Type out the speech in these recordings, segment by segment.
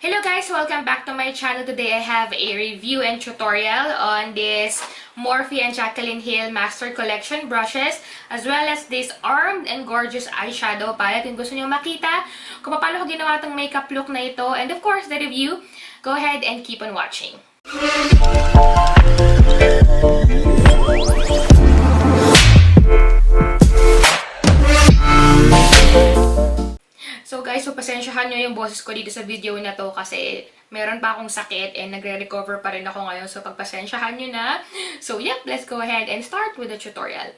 Hello guys! Welcome back to my channel. Today I have a review and tutorial on this Morphe and Jacqueline Hill Master Collection brushes as well as this Armed and Gorgeous Eyeshadow Palette. Kung gusto nyo makita kung paano ko ginawa itong makeup look na ito and of course the review, go ahead and keep on watching. So guys, pasensyahan nyo yung boses ko dito sa video na to kasi meron pa akong sakit and nagre-recover pa rin ako ngayon. So pagpasensyahan nyo na. So yep, let's go ahead and start with the tutorial.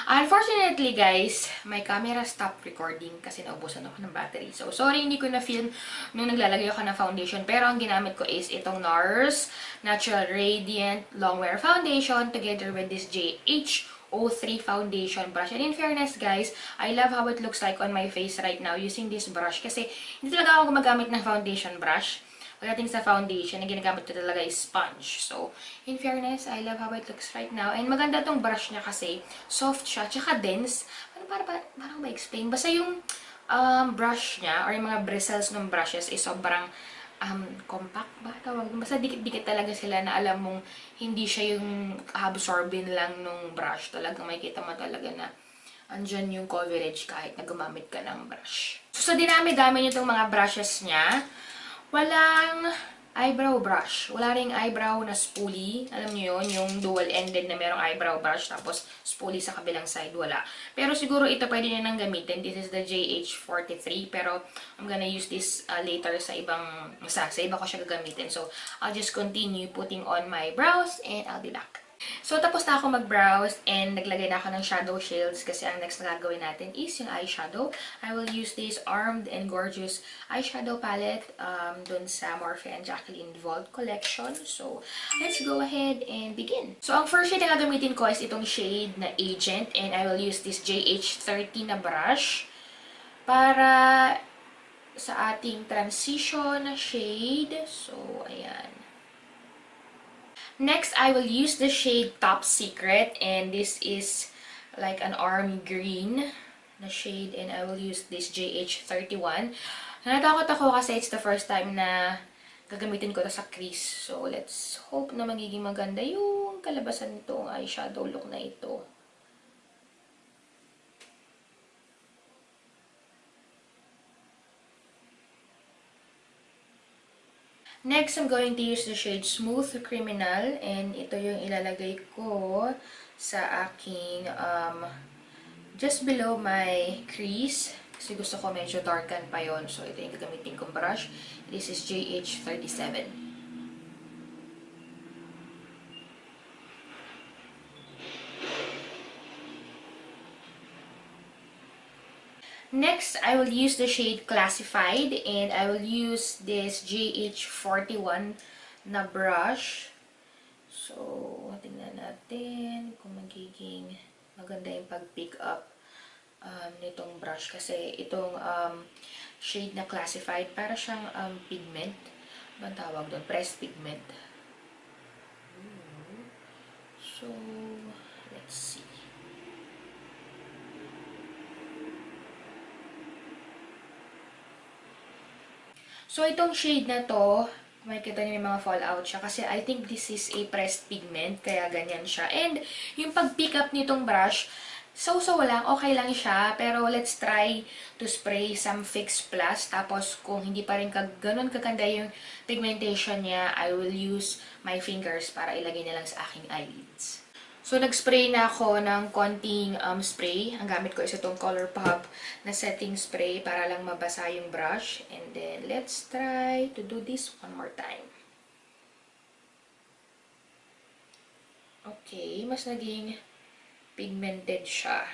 Unfortunately guys, my camera stopped recording kasi naubusan ako ng battery. So sorry, hindi ko na-film nung naglalagay ako ng foundation. Pero ang ginamit ko is itong NARS Natural Radiant Longwear Foundation together with this JH03 foundation brush. And in fairness guys, I love how it looks like on my face right now using this brush kasi hindi talaga ako gumagamit ng foundation brush. Pagdating sa foundation, ang ginagamit ko talaga is sponge. So, in fairness, I love how it looks right now. And maganda tong brush niya kasi soft siya, tsaka dense. Parang ba-explain? Basta yung brush niya or yung mga bristles ng brushes is sobrang compact ba? Tawag. Basta dikit-dikit talaga sila na alam mong hindi siya yung absorbin lang nung brush. Talagang makikita mo talaga na andyan yung coverage kahit na gumamit ka ng brush. So, sa dinami-dami nyo itong mga brushes niya, walang eyebrow brush. Wala ring eyebrow na spoolie. Alam niyo yun, yung dual-ended na merong eyebrow brush tapos spoolie sa kabilang side. Wala. Pero siguro ito pwede nyo nang gamitin. This is the JH43. Pero I'm gonna use this later sa ibang, sa iba ko siya gagamitin. So, I'll just continue putting on my brows and I'll be back. So, tapos na ako mag-brows and naglagay na ako ng shadow shields kasi ang next na gagawin natin is yung eyeshadow. I will use this Armed and Gorgeous Eyeshadow Palette dun sa Morphe and Jacqueline Vault Collection. So, let's go ahead and begin. So, ang first shade na gagamitin ko is itong shade na Agent and I will use this JH30 na brush para sa ating transition shade. So, ayan. Next, I will use the shade Top Secret, and this is like an army green na shade, and I will use this JH31. Natakot ako kasi it's the first time na gagamitin ko to sa crease. So, let's hope na magiging maganda yung kalabasan nitong eyeshadow look na ito. Next, I'm going to use the shade Smooth Criminal. And ito yung ilalagay ko sa aking, just below my crease. Kasi gusto ko medyo darken pa yon. So, ito yung gagamitin kong brush. This is JH37. Next, I will use the shade Classified and I will use this JH41 na brush. So, tingnan natin kung magiging maganda yung pag-pick up nitong brush. Kasi itong shade na Classified, para siyang pigment. Ano tawag doon? Pressed pigment. So, let's see. So, itong shade na to, makikita niyo may mga fallout siya. Kasi I think this is a pressed pigment, kaya ganyan siya. And, yung pag-pick up nitong brush, so lang, okay lang siya. Pero, let's try to spray some Fix Plus. Tapos, kung hindi pa rin ganun kaganda yung pigmentation niya, I will use my fingers para ilagay na lang sa aking eyelids. So, nag-spray na ako ng konting spray. Ang gamit ko is itong ColourPop na setting spray para lang mabasa yung brush. And then, let's try to do this one more time. Okay, mas naging pigmented siya.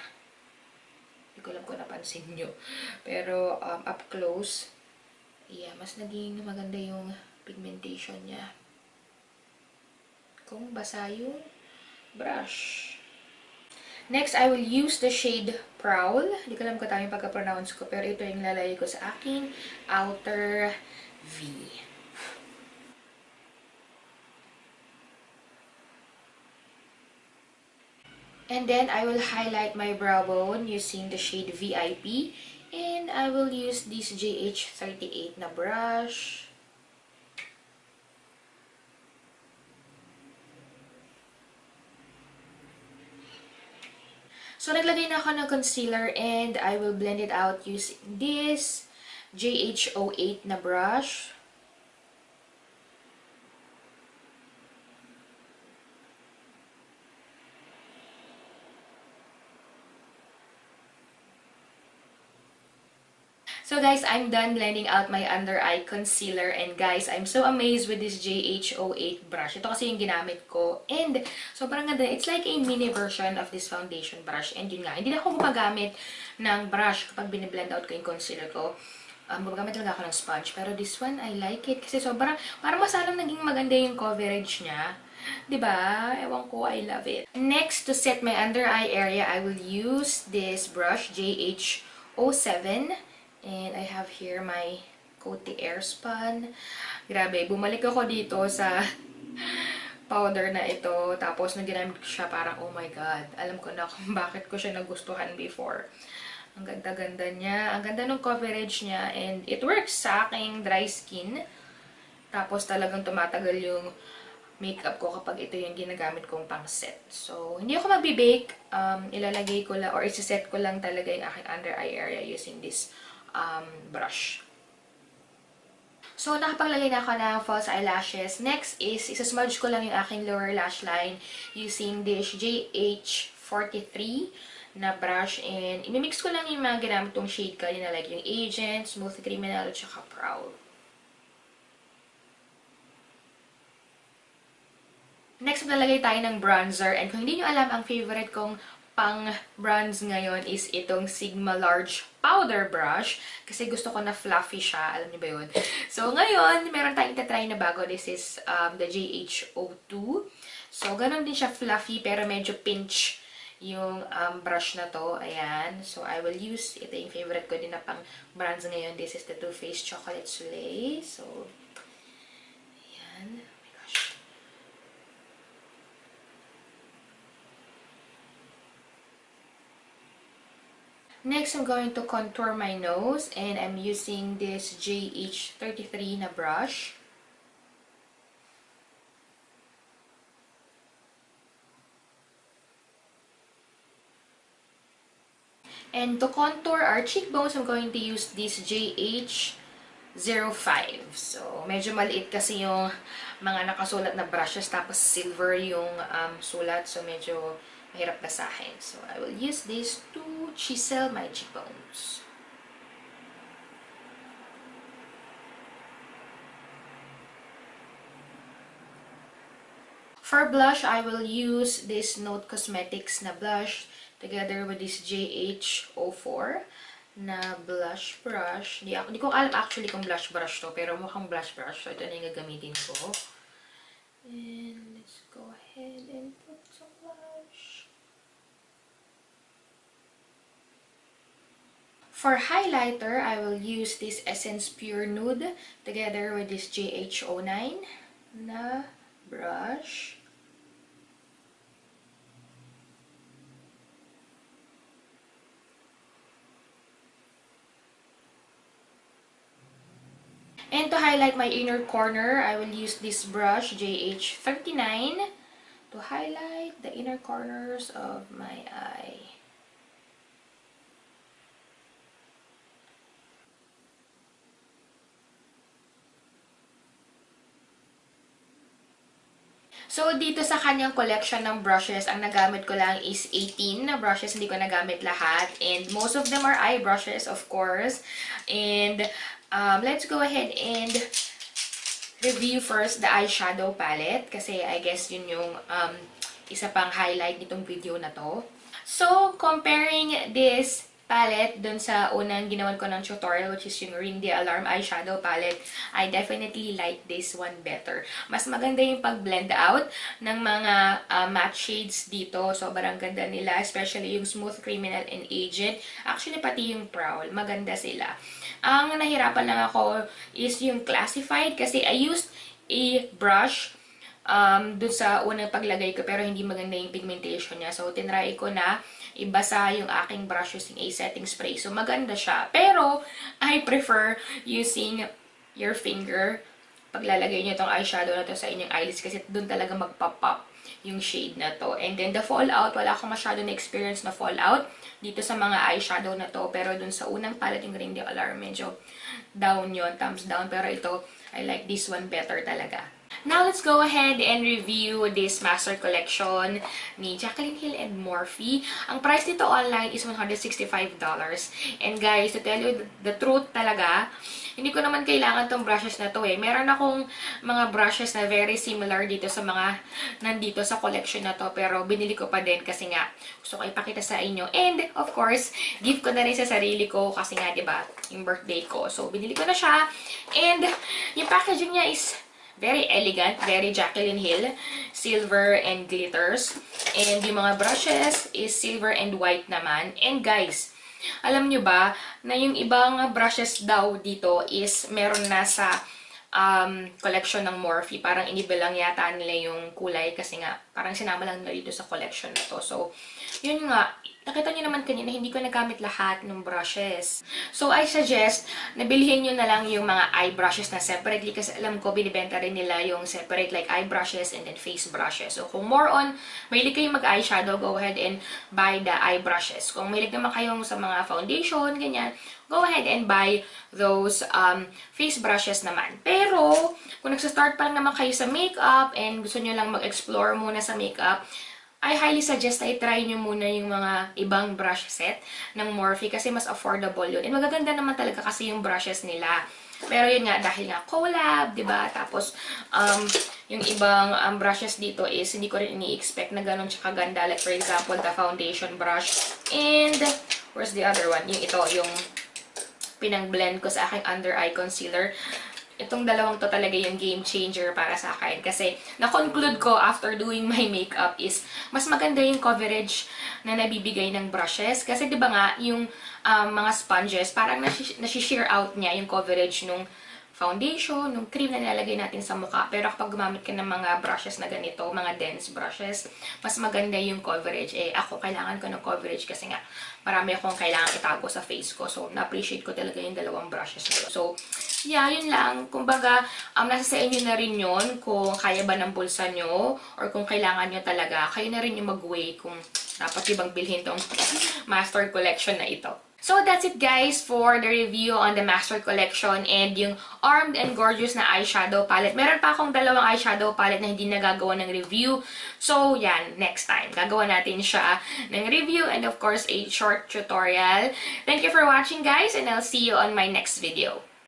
Hindi ko alam kung napansin nyo. Pero, up close, yeah, mas naging maganda yung pigmentation niya. Kung basa yung brush. Next, I will use the shade Prowl. Hindi ko alam kung tama yung pagka-pronounce ko, pero ito yung lalagay ko sa aking outer V. And then, I will highlight my brow bone using the shade VIP. And I will use this JH38 na brush. So, naglagay na ako ng concealer and I will blend it out using this JH08 na brush. So guys, I'm done blending out my under eye concealer. And guys, I'm so amazed with this JH08 brush. Ito kasi yung ginamit ko. And sobrang ganda. It's like a mini version of this foundation brush. And yun nga, hindi na ako gumagamit ng brush kapag biniblend out ko yung concealer ko. Gumagamit talaga ako ng sponge. Pero this one, I like it. Kasi sobrang, parang masalang naging maganda yung coverage niya. Diba? Ewan ko, I love it. Next, to set my under eye area, I will use this brush, JH07. And I have here my Coty Airspun. Grabe, bumalik ako dito sa powder na ito. Tapos, nung ginamit ko siya, parang, oh my God, alam ko na kung bakit ko siya nagustuhan before. Ang ganda-ganda niya. Ang ganda ng coverage niya. And it works sa aking dry skin. Tapos, talagang tumatagal yung makeup ko kapag ito yung ginagamit kong pang set. So, hindi ako magbe-bake. Ilalagay ko lang, or isiset ko lang talaga yung aking under eye area using this brush. So, nakapaglagay na ako ng false eyelashes. Next is, isasmudge ko lang yung aking lower lash line using this JH43 na brush. And, imimix ko lang yung mga ginamit kong shade kanina, like yung Agent, Smooth Criminal, at saka Proud. Next, maglalagay tayo ng bronzer. And kung hindi nyo alam, ang favorite kong pang bronze ngayon is itong Sigma Large Powder Brush. Kasi gusto ko na fluffy siya. Alam niyo ba yun? So, ngayon, meron tayong itatry na bago. This is the JH02. So, ganun din siya fluffy, pero medyo pinch yung brush na to. Ayan. So, I will use, ito yung favorite ko din na pang bronze ngayon. This is the Too Faced Chocolate Soleil. So, ayan. Next, I'm going to contour my nose, and I'm using this JH33 na brush. And to contour our cheekbones, I'm going to use this JH05. So, medyo maliit kasi yung mga nakasulat na brushes, tapos silver yung sulat, so medyo mahirap basahin. So, I will use this to chisel my cheekbones. For blush, I will use this Note Cosmetics na blush together with this JH04 na blush brush. Hindi ko alam actually kung blush brush to, pero mukhang blush brush. So, ito na yung gagamitin ko. And let's go ahead and put some blush. For highlighter, I will use this Essence Pure Nude together with this JH09 na brush. And to highlight my inner corner, I will use this brush, JH39, to highlight the inner corners of my eye. So, dito sa kanyang collection ng brushes, ang nagamit ko lang is 18 na brushes. Hindi ko nagamit lahat. And most of them are eye brushes, of course. And let's go ahead and review first the eyeshadow palette. Kasi I guess yun yung isa pang highlight nitong video na to. So, comparing this palette dun sa unang ginawan ko ng tutorial, which is yung Ring the Alarm eyeshadow palette, I definitely like this one better. Mas maganda yung pag-blend out ng mga matte shades dito. Sobrang ganda nila, especially yung Smooth Criminal and Agent. Actually, pati yung Prowl, maganda sila. Ang nahirapan lang ako is yung Classified kasi I used a brush dun sa unang paglagay ko, pero hindi maganda yung pigmentation niya. So, tinry ko na ibasa yung aking brush using a setting spray. So, maganda siya. Pero, I prefer using your finger paglalagay nyo itong eyeshadow na to sa inyong eyelids kasi doon talaga magpa-pop yung shade na to. And then the fallout, wala akong masyado na experience na fallout dito sa mga eyeshadow na to. Pero dun sa unang palette, yung Ring de Alarm, medyo down yon, thumbs down. Pero ito, I like this one better talaga. Now, let's go ahead and review this master collection ni Jaclyn Hill and Morphe. Ang price nito online is $165. And guys, to tell you the truth talaga, hindi ko naman kailangan tong brushes na to eh. Meron akong mga brushes na very similar dito sa mga nandito sa collection na to. Pero binili ko pa din kasi nga gusto ko ipakita sa inyo. And of course, gift ko na rin sa sarili ko kasi nga, diba, yung birthday ko. So, binili ko na siya. And yung packaging niya is very elegant, very Jaclyn Hill. Silver and glitters. And yung mga brushes is silver and white naman. And guys, alam nyo ba na yung ibang brushes daw dito is meron na sa collection ng Morphe. Parang inibilang yata nila yung kulay kasi nga parang sinama lang nila dito sa collection na to. So, yun nga. Nakita nyo naman kanina, hindi ko nagamit lahat ng brushes. So, I suggest na bilhin nyo na lang yung mga eye brushes na separately kasi alam ko, binibenta rin nila yung separate like eye brushes and then face brushes. So, kung more on, mahilig kayong mag-eyeshadow, go ahead and buy the eye brushes. Kung mahilig naman kayong sa mga foundation, ganyan, go ahead and buy those face brushes naman. Pero, kung nagsa-start pa lang naman kayo sa makeup and gusto nyo lang mag-explore muna sa makeup, I highly suggest na i-try nyo muna yung mga ibang brush set ng Morphe kasi mas affordable yun. And magaganda naman talaga kasi yung brushes nila. Pero yun nga, dahil nga collab, diba? Tapos, yung ibang brushes dito is hindi ko rin ini-expect na ganun siya kaganda. Like for example, the foundation brush. And, where's the other one? Yung ito, yung pinang-blend ko sa aking under eye concealer. Itong dalawang to talaga yung game changer para sa akin. Kasi, na-conclude ko after doing my makeup is, mas maganda yung coverage na nabibigay ng brushes. Kasi, di ba nga, yung mga sponges, parang nasi-shear out niya yung coverage nung foundation, nung cream na nilalagay natin sa mukha. Pero kapag gumamit ka ng mga brushes na ganito, mga dense brushes, mas maganda yung coverage. Eh, ako, kailangan ko ng coverage kasi nga, marami akong kailangan itago sa face ko. So, na-appreciate ko talaga yung dalawang brushes na yun. So, yeah, yun lang. Kumbaga, nasa sa inyo na rin yun kung kaya ba ng bulsa nyo or kung kailangan nyo talaga. Kayo na rin yung mag-weigh kung dapat ibang bilhin tong master collection na ito. So, that's it guys for the review on the Master Collection and yung Armed and Gorgeous na eyeshadow palette. Meron pa akong dalawang eyeshadow palette na hindi nagagawa ng review. So, yan, next time. Gagawa natin siya ng review and of course, a short tutorial. Thank you for watching guys and I'll see you on my next video.